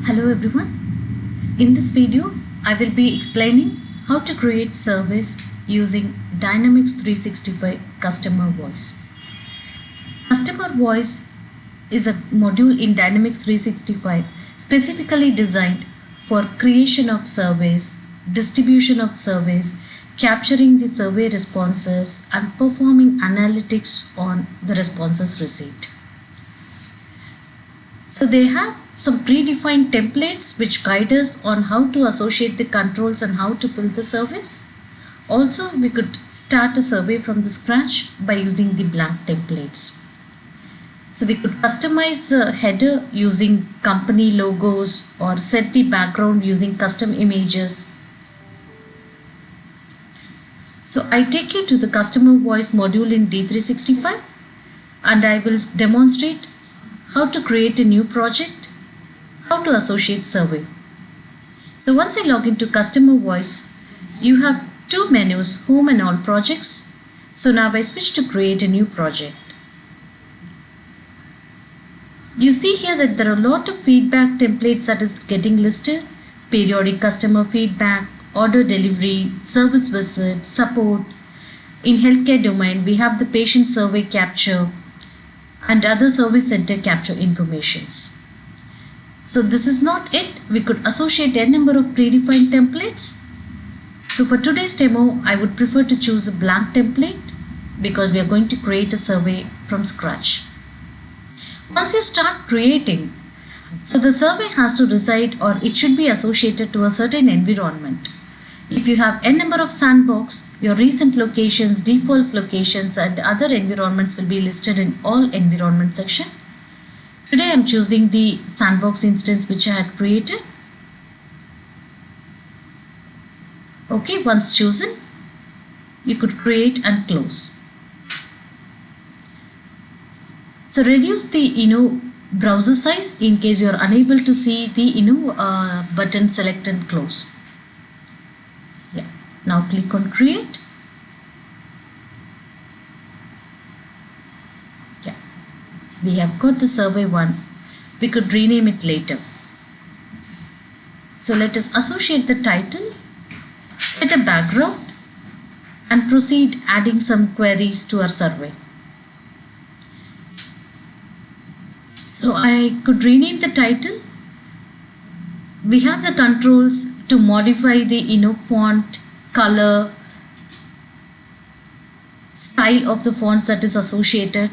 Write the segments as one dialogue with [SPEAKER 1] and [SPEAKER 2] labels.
[SPEAKER 1] Hello everyone. In this video, I will be explaining how to create surveys using Dynamics 365 Customer Voice. Customer Voice is a module in Dynamics 365 specifically designed for creation of surveys, distribution of surveys, capturing the survey responses and performing analytics on the responses received. So they have some predefined templates which guide us on how to associate the controls and how to build the surveys. Also, we could start a survey from the scratch by using the blank templates. So we could customize the header using company logos or set the background using custom images. So I take you to the Customer Voice module in D365 and I will demonstrate how to create a new project, how to associate survey. So once I log into Customer Voice, you have two menus, Home and All Projects. So now I switch to create a new project. You see here that there are a lot of feedback templates that is getting listed: periodic customer feedback, order delivery, service visit, support. In healthcare domain, we have the patient survey capture and other service center capture informations. So this is not it. We could associate a number of predefined templates. So for today's demo, I would prefer to choose a blank template because we are going to create a survey from scratch. Once you start creating, so the survey has to reside or it should be associated to a certain environment. If you have a number of sandbox, your recent locations, default locations and other environments will be listed in all environment section. Today I am choosing the sandbox instance which I had created. Okay, once chosen, you could create and close. So reduce the browser size in case you are unable to see the button select and close. Yeah. Now click on create. Yeah. We have got the survey one. We could rename it later. So let us associate the title, set a background and proceed adding some queries to our survey. So I could rename the title. We have the controls to modify the font, color, style of the fonts that is associated.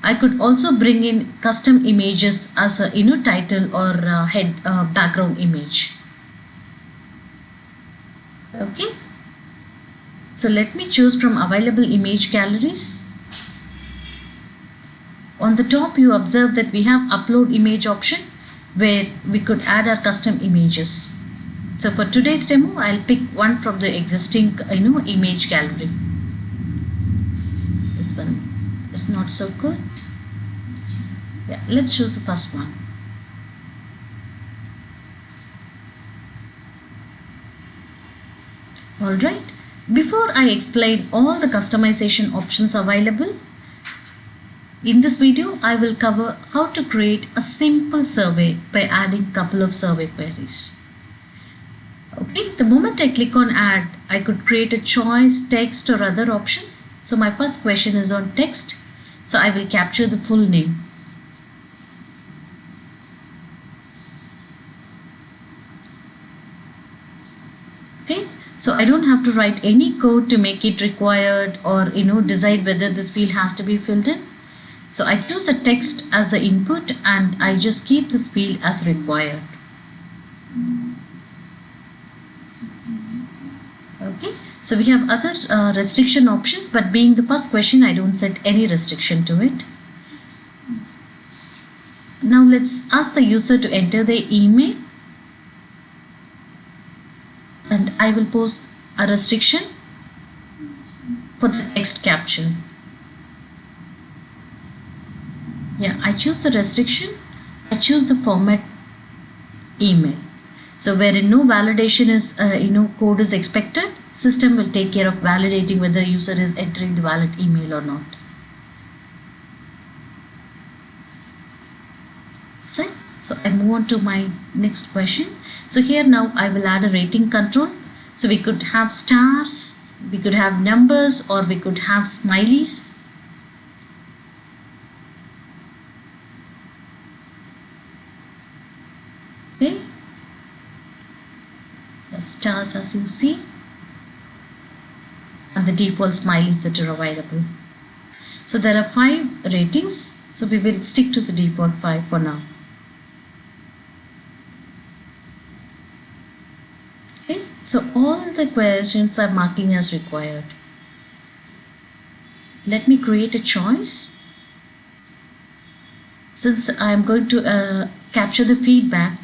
[SPEAKER 1] I could also bring in custom images as a title or head background image. Okay. So let me choose from available image galleries. On the top you observe that we have upload image option where we could add our custom images. So for today's demo, I'll pick one from the existing image gallery. This one is not so good. Yeah, let's choose the first one. Alright, before I explain all the customization options available, in this video, I will cover how to create a simple survey by adding a couple of survey queries. Okay, the moment I click on add, I could create a choice, text or other options. So my first question is on text. So I will capture the full name. Okay, so I don't have to write any code to make it required or decide whether this field has to be filled in. So I choose a text as the input and I just keep this field as required. Okay, so we have other restriction options, but being the first question, I don't set any restriction to it. Now let's ask the user to enter their email and I will post a restriction for the text capture. Yeah, I choose the restriction. I choose the format email. So wherein no validation is, code is expected, system will take care of validating whether user is entering the valid email or not. So So I move on to my next question. So here now I will add a rating control. So we could have stars, we could have numbers, or we could have smileys. Okay, the stars as you see, and the default smileys that are available. So there are 5 ratings, so we will stick to the default 5 for now. Okay, so all the questions are marking as required. Let me create a choice. Since I am going to capture the feedback,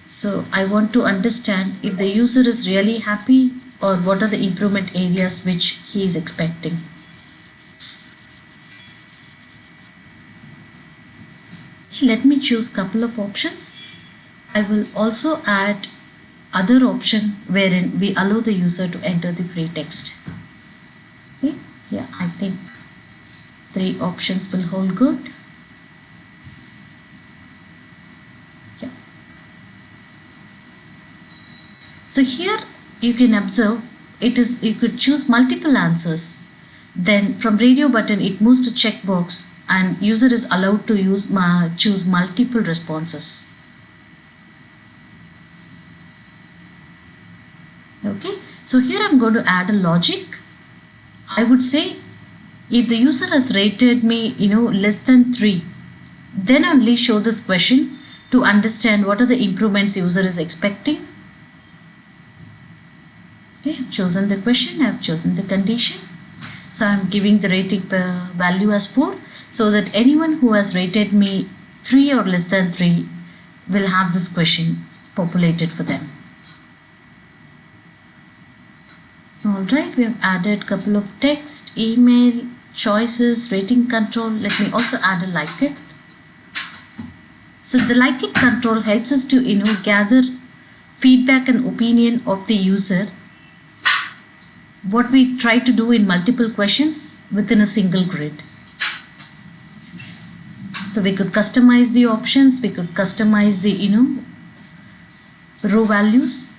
[SPEAKER 1] so I want to understand if the user is really happy or what are the improvement areas which he is expecting. Let me choose couple of options. I will also add other option wherein we allow the user to enter the free text. Okay, yeah, I think 3 options will hold good. Yeah. So here you can observe you could choose multiple answers. Then from radio button it moves to checkbox and user is allowed to choose multiple responses. Okay, so here I'm going to add a logic. I would say if the user has rated me less than 3, then only show this question to understand what are the improvements user is expecting. Okay, I've chosen the question, I've chosen the condition. So I'm giving the rating value as 4, so that anyone who has rated me 3 or less than 3 will have this question populated for them. Alright, we have added couple of text, email, choices, rating control. Let me also add a like it. So the like it control helps us to gather feedback and opinion of the user, what we try to do in multiple questions within a single grid. So we could customize the options, we could customize the row values.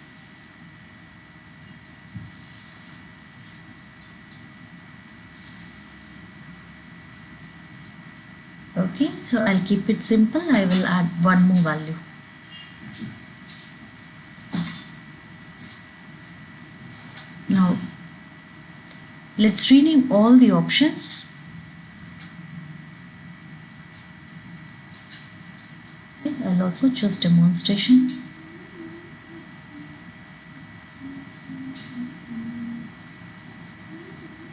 [SPEAKER 1] Okay, so I'll keep it simple. I will add one more value. Now let's rename all the options. Okay, I'll also choose demonstration.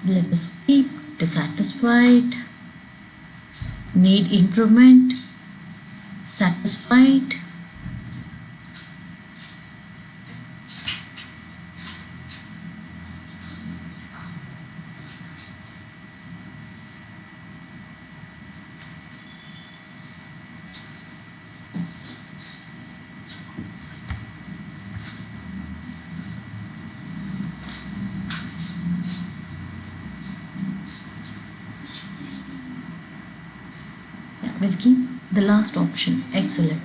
[SPEAKER 1] Let us keep dissatisfied, need improvement, satisfied. We'll keep the last option, excellent.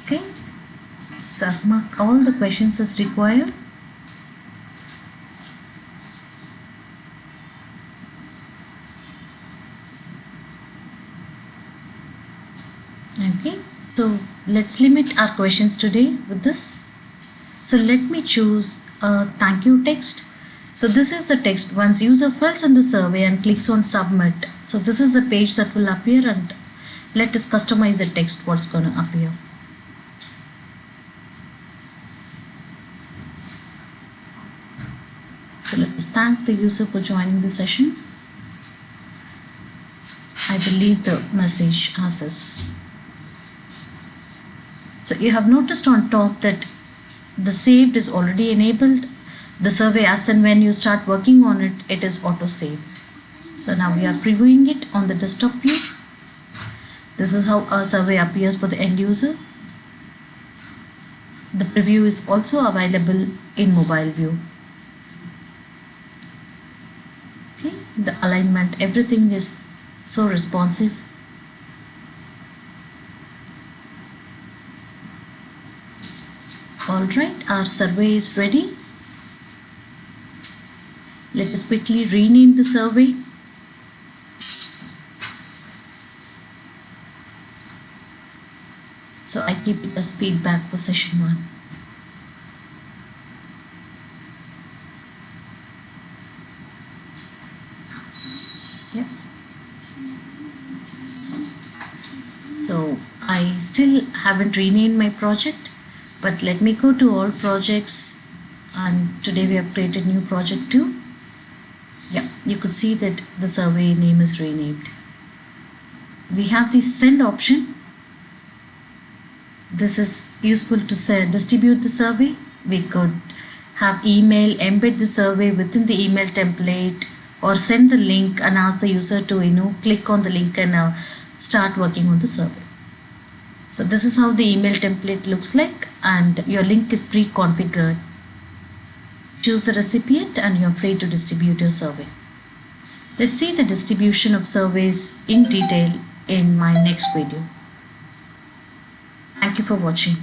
[SPEAKER 1] Okay, so I've marked all the questions as required. Okay, so let's limit our questions today with this. So let me choose a thank you text. So this is the text. Once user fills in the survey and clicks on submit, so this is the page that will appear, and let us customize the text what's going to appear. So let us thank the user for joining the session. I will leave the message as is. So you have noticed on top that the saved is already enabled. The survey, as and when you start working on it, it is auto save. So now we are previewing it on the desktop view. This is how our survey appears for the end user. The preview is also available in mobile view. Okay, the alignment, everything is so responsive. Alright, our survey is ready. Let us quickly rename the survey. So I keep it as feedback for session 1. Yep. So I still haven't renamed my project, but let me go to all projects, and today we have created new project 2. Yeah, you could see that the survey name is renamed. We have the send option. This is useful to distribute the survey. We could have email, embed the survey within the email template, or send the link and ask the user to click on the link and start working on the survey. So this is how the email template looks like, and your link is pre-configured. Choose the recipient and you're free to distribute your survey. Let's see the distribution of surveys in detail in my next video. Thank you for watching.